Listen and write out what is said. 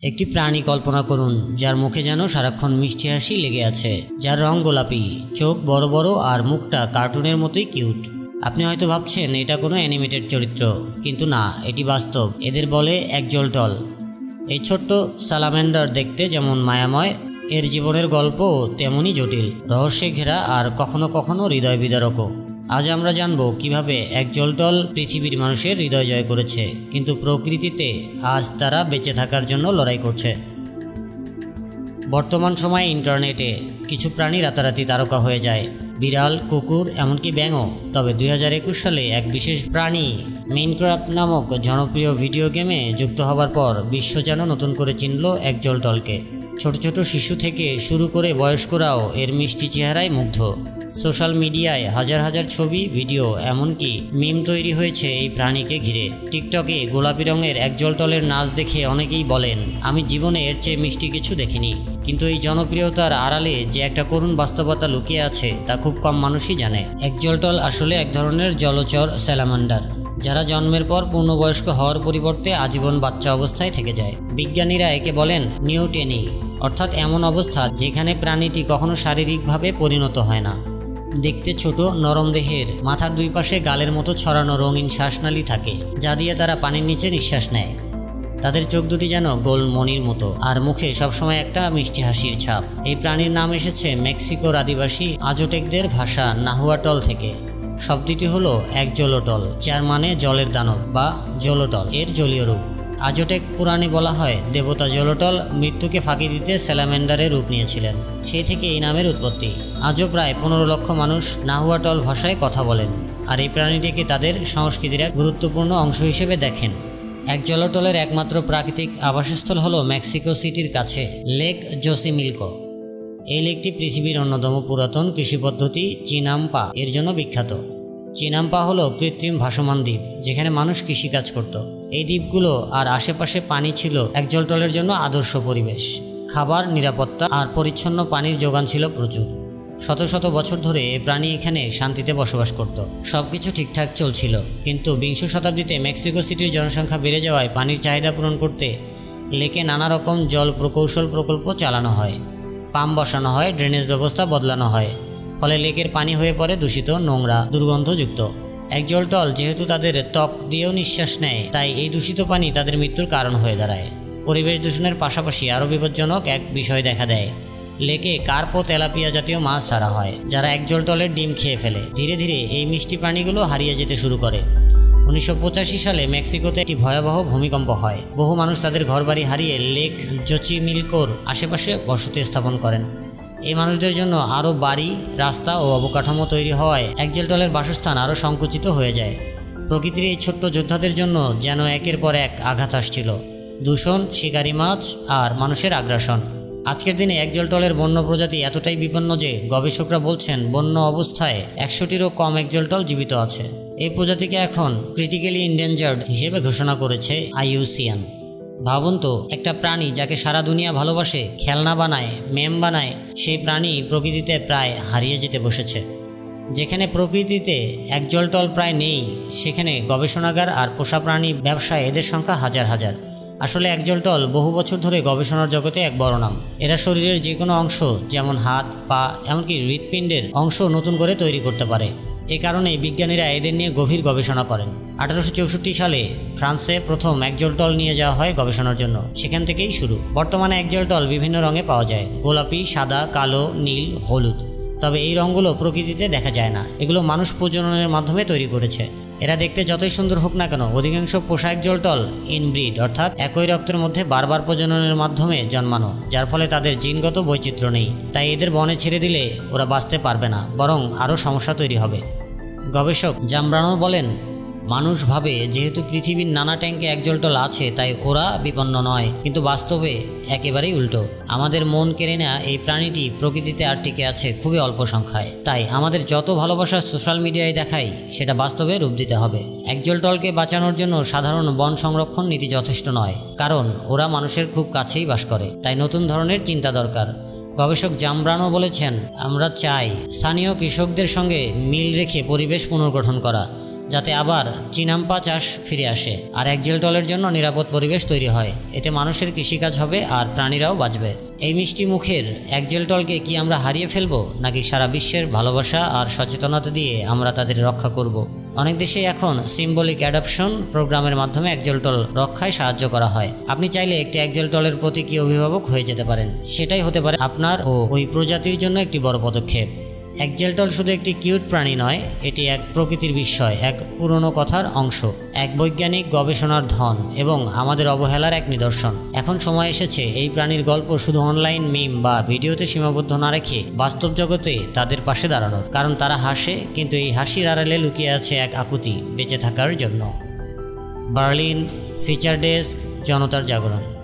একটি প্রাণী কল্পনা করুন যার মুখে যেন সারাক্ষণ মিষ্টি হাসি লেগে আছে, যার রং গোলাপি, চোখ বড় বড় আর মুখটা কার্টুনের মতোই কিউট। আপনি হয়তো ভাবছেন এটা কোনো অ্যানিমেটেড চরিত্র, কিন্তু না, এটি বাস্তব। এদের বলে অ্যাক্সলটল। এই ছোট্ট সালামেন্ডার দেখতে যেমন মায়াময়, এর জীবনের গল্প তেমনই জটিল, রহস্যে ঘেরা আর কখনো কখনো হৃদয় বিদারকও। আজ আমরা জানব কিভাবে অ্যাক্সলটল পৃথিবীর মানুষের হৃদয় জয় করেছে, কিন্তু প্রকৃতিতে আজ তারা বেঁচে থাকার জন্য লড়াই করছে। বর্তমান সময়ে ইন্টারনেটে কিছু প্রাণী রাতারাতি তারকা হয়ে যায়, বিড়াল, কুকুর, এমনকি ব্যাঙও। তবে 2021 সালে এক বিশেষ প্রাণী মাইনক্রাফট নামক জনপ্রিয় ভিডিও গেমে যুক্ত হবার পর বিশ্ব যেন নতুন করে চিনল অ্যাক্সলটলকে। ছোট ছোট শিশু থেকে শুরু করে বয়স্করাও এর মিষ্টি চেহারায় মুগ্ধ। সোশ্যাল মিডিয়ায় হাজার হাজার ছবি, ভিডিও, এমনকি মিম তৈরি হয়েছে এই প্রাণীকে ঘিরে। টিকটকে গোলাপি রঙের অ্যাক্সলটলের নাচ দেখে অনেকেই বলেন, আমি জীবনে এর চেয়ে মিষ্টি কিছু দেখিনি। কিন্তু এই জনপ্রিয়তার আড়ালে যে একটা করুণ বাস্তবতা লুকিয়ে আছে তা খুব কম মানুষই জানে। অ্যাক্সলটল আসলে এক ধরনের জলচর স্যালামান্ডার, যারা জন্মের পর পূর্ণবয়স্ক হওয়ার পরিবর্তে আজীবন বাচ্চা অবস্থায় থেকে যায়। বিজ্ঞানীরা একে বলেন নিওটেনি, অর্থাৎ এমন অবস্থা যেখানে প্রাণীটি কখনো শারীরিকভাবে পরিণত হয় না। দেখতে ছোট, নরম দেহের, মাথার দুই পাশে গালের মতো ছড়ানো রঙিন শ্বাসনালী থাকে, যা দিয়ে তারা পানির নিচে নিঃশ্বাস নেয়। তাদের চোখ দুটি যেন গোল মণির মতো, আর মুখে সবসময় একটা মিষ্টি হাসির ছাপ। এই প্রাণীর নাম এসেছে মেক্সিকোর আদিবাসী আজটেকদের ভাষা নাহুয়াটল থেকে। শব্দটি হলো অ্যাক্সলটল, যার মানে জলের দানব বা জলটল, এর জলীয় রূপ। আজটেক পুরাণে বলা হয় দেবতা জলটল মৃত্যুকে ফাঁকি দিতে স্যালামেন্ডারের রূপ নিয়েছিলেন, সেই থেকে এই নামের উৎপত্তি। আজও প্রায় 15 লক্ষ মানুষ নাহুয়াটল ভাষায় কথা বলেন, আর এই প্রাণীটিকে তাদের সংস্কৃতির এক গুরুত্বপূর্ণ অংশ হিসেবে দেখেন। অ্যাক্সলটলের একমাত্র প্রাকৃতিক আবাসস্থল হলো মেক্সিকো সিটির কাছে লেক জোসিমিলকো। এই লেকটি পৃথিবীর অন্যতম পুরাতন কৃষি পদ্ধতি চিনাম্পা এর জন্য বিখ্যাত। চিনাম্পা হলো কৃত্রিম ভাসমান দ্বীপ, যেখানে মানুষ কৃষিকাজ করত। এই দ্বীপগুলো আর আশেপাশে পানি ছিল অ্যাক্সলটলের জন্য আদর্শ পরিবেশ। খাবার, নিরাপত্তা আর পরিচ্ছন্ন পানির যোগান ছিল প্রচুর। শত শত বছর ধরে এই প্রাণী এখানে শান্তিতে বসবাস করত। সবকিছু ঠিকঠাক চলছিল, কিন্তু 20 শতাব্দীতে মেক্সিকো সিটির জনসংখ্যা বেড়ে যাওয়ায় পানির চাহিদা পূরণ করতে লেকে নানা রকম জল প্রকৌশল প্রকল্প চালানো হয়। পাম্প বসানো হয়, ড্রেনেজ ব্যবস্থা বদলানো হয়, ফলে লেকের পানি হয়ে পড়ে দূষিত, নোংরা, দুর্গন্ধযুক্ত। অ্যাক্সলটল যেহেতু তাদের ত্বক দিয়েও নিঃশ্বাস নেয়, তাই এই দূষিত পানি তাদের মৃত্যুর কারণ হয়ে দাঁড়ায়। পরিবেশ দূষণের পাশাপাশি আরও বিপজ্জনক এক বিষয় দেখা দেয়। লেকে কার্প ও তেলাপিয়া জাতীয় মাছ ছাড়া হয়, যারা অ্যাক্সলটলের ডিম খেয়ে ফেলে। ধীরে ধীরে এই মিষ্টি প্রাণীগুলো হারিয়ে যেতে শুরু করে। 1985 সালে মেক্সিকোতে একটি ভয়াবহ ভূমিকম্প হয়। বহু মানুষ তাদের ঘরবাড়ি হারিয়ে লেক জোচিমিলকোর আশেপাশে বসতি স্থাপন করেন। এই মানুষদের জন্য আরও বাড়ি, রাস্তা ও অবকাঠামো তৈরি হওয়ায় অ্যাক্সলটলের বাসস্থান আরও সংকুচিত হয়ে যায়। প্রকৃতির এই ছোট্ট যোদ্ধাদের জন্য যেন একের পর এক আঘাত আসছিল, দূষণ, শিকারি মাছ আর মানুষের আগ্রাসন। আজকের দিনে অ্যাক্সলটলের বন্য প্রজাতি এতটাই বিপন্ন যে গবেষকরা বলছেন বন্য অবস্থায় 100টিরও কম অ্যাক্সলটল জীবিত আছে। এই প্রজাতিকে এখন ক্রিটিক্যালি এন্ডেঞ্জার্ড হিসেবে ঘোষণা করেছে IUCN। ভাবুন তো, একটা প্রাণী যাকে সারা দুনিয়া ভালোবাসে, খেলনা বানায়, মেম বানায়, সেই প্রাণী প্রকৃতিতে প্রায় হারিয়ে যেতে বসেছে। যেখানে প্রকৃতিতে অ্যাক্সলটল প্রায় নেই, সেখানে গবেষণাগার আর পোষা প্রাণী ব্যবসায় এদের সংখ্যা হাজার হাজার। আসলে অ্যাক্সলটল বহু বছর ধরে গবেষণার জগতে এক বড় নাম। এরা শরীরের যে কোনো অংশ, যেমন হাত, পা, এমনকি হৃৎপিণ্ডের অংশ নতুন করে তৈরি করতে পারে। এ কারণে বিজ্ঞানীরা এদের নিয়ে গভীর গবেষণা করেন। 1864 সালে ফ্রান্সে প্রথম অ্যাক্সলটল নিয়ে যাওয়া হয় গবেষণার জন্য, সেখান থেকেই শুরু। বর্তমানে অ্যাক্সলটল বিভিন্ন রঙে পাওয়া যায়, গোলাপি, সাদা, কালো, নীল, হলুদ। তবে এই রঙগুলো প্রকৃতিতে দেখা যায় না, এগুলো মানুষ প্রজননের মাধ্যমে তৈরি করেছে। এরা দেখতে যতই সুন্দর হোক না কেন, অধিকাংশ পোষা অ্যাক্সলটল ইনব্রিড, অর্থাৎ একই রক্তের মধ্যে বারবার প্রজননের মাধ্যমে জন্মানো, যার ফলে তাদের জিনগত বৈচিত্র্য নেই। তাই এদের বনে ছেড়ে দিলে ওরা বাঁচতে পারবে না, বরং আরও সমস্যা তৈরি হবে। গবেষক জামব্রানো বলেন, মানুষ ভাবে যেহেতু পৃথিবীর নানা ট্যাঙ্কে অ্যাক্সলটল আছে তাই ওরা বিপন্ন নয়, কিন্তু বাস্তবে একেবারেই উল্টো। আমাদের মন কেড়ে নেওয়া এই প্রাণীটি প্রকৃতিতে আর টিকে আছে খুবই অল্প সংখ্যায়। তাই আমাদের যত ভালোবাসা সোশ্যাল মিডিয়ায় দেখাই, সেটা বাস্তবে রূপ দিতে হবে। অ্যাক্সলটলকে বাঁচানোর জন্য সাধারণ বন সংরক্ষণ নীতি যথেষ্ট নয়, কারণ ওরা মানুষের খুব কাছেই বাস করে। তাই নতুন ধরনের চিন্তা দরকার। গবেষক জামব্রানো বলেছেন, আমরা চাই স্থানীয় কৃষকদের সঙ্গে মিল রেখে পরিবেশ পুনর্গঠন করা, যাতে আবার চিনাম্পা চাষ ফিরে আসে আর একজেলটলের জন্য নিরাপদ পরিবেশ তৈরি হয়। এতে মানুষের কৃষিকাজ হবে আর প্রাণীরাও বাঁচবে। এই মিষ্টি মুখের একজেলটলকে কি আমরা হারিয়ে ফেলবো, নাকি সারা বিশ্বের ভালোবাসা আর সচেতনতা দিয়ে আমরা তাদের রক্ষা করব? অনেক দেশে এখন সিম্বলিক অ্যাডপশন প্রোগ্রামের মাধ্যমে একজেলটল রক্ষায় সাহায্য করা হয়। আপনি চাইলে একটি একজেলটলের প্রতীকী অভিভাবক হয়ে যেতে পারেন। সেটাই হতে পারে আপনার ও ওই প্রজাতির জন্য একটি বড় পদক্ষেপ। একজেলটল শুধু একটি কিউট প্রাণী নয়, এটি এক প্রকৃতির বিস্ময়, এক পুরনো কথার অংশ, এক বৈজ্ঞানিক গবেষণার ধন এবং আমাদের অবহেলার এক নিদর্শন। এখন সময় এসেছে এই প্রাণীর গল্প শুধু অনলাইন মিম বা ভিডিওতে সীমাবদ্ধ না রেখে বাস্তব জগতে তাদের পাশে দাঁড়ানোর। কারণ তারা হাসে, কিন্তু এই হাসির আড়ালে লুকিয়ে আছে এক আকুতি বেঁচে থাকার জন্য। বার্লিন, ফিচার ডেস্ক, জনতার জাগরণ।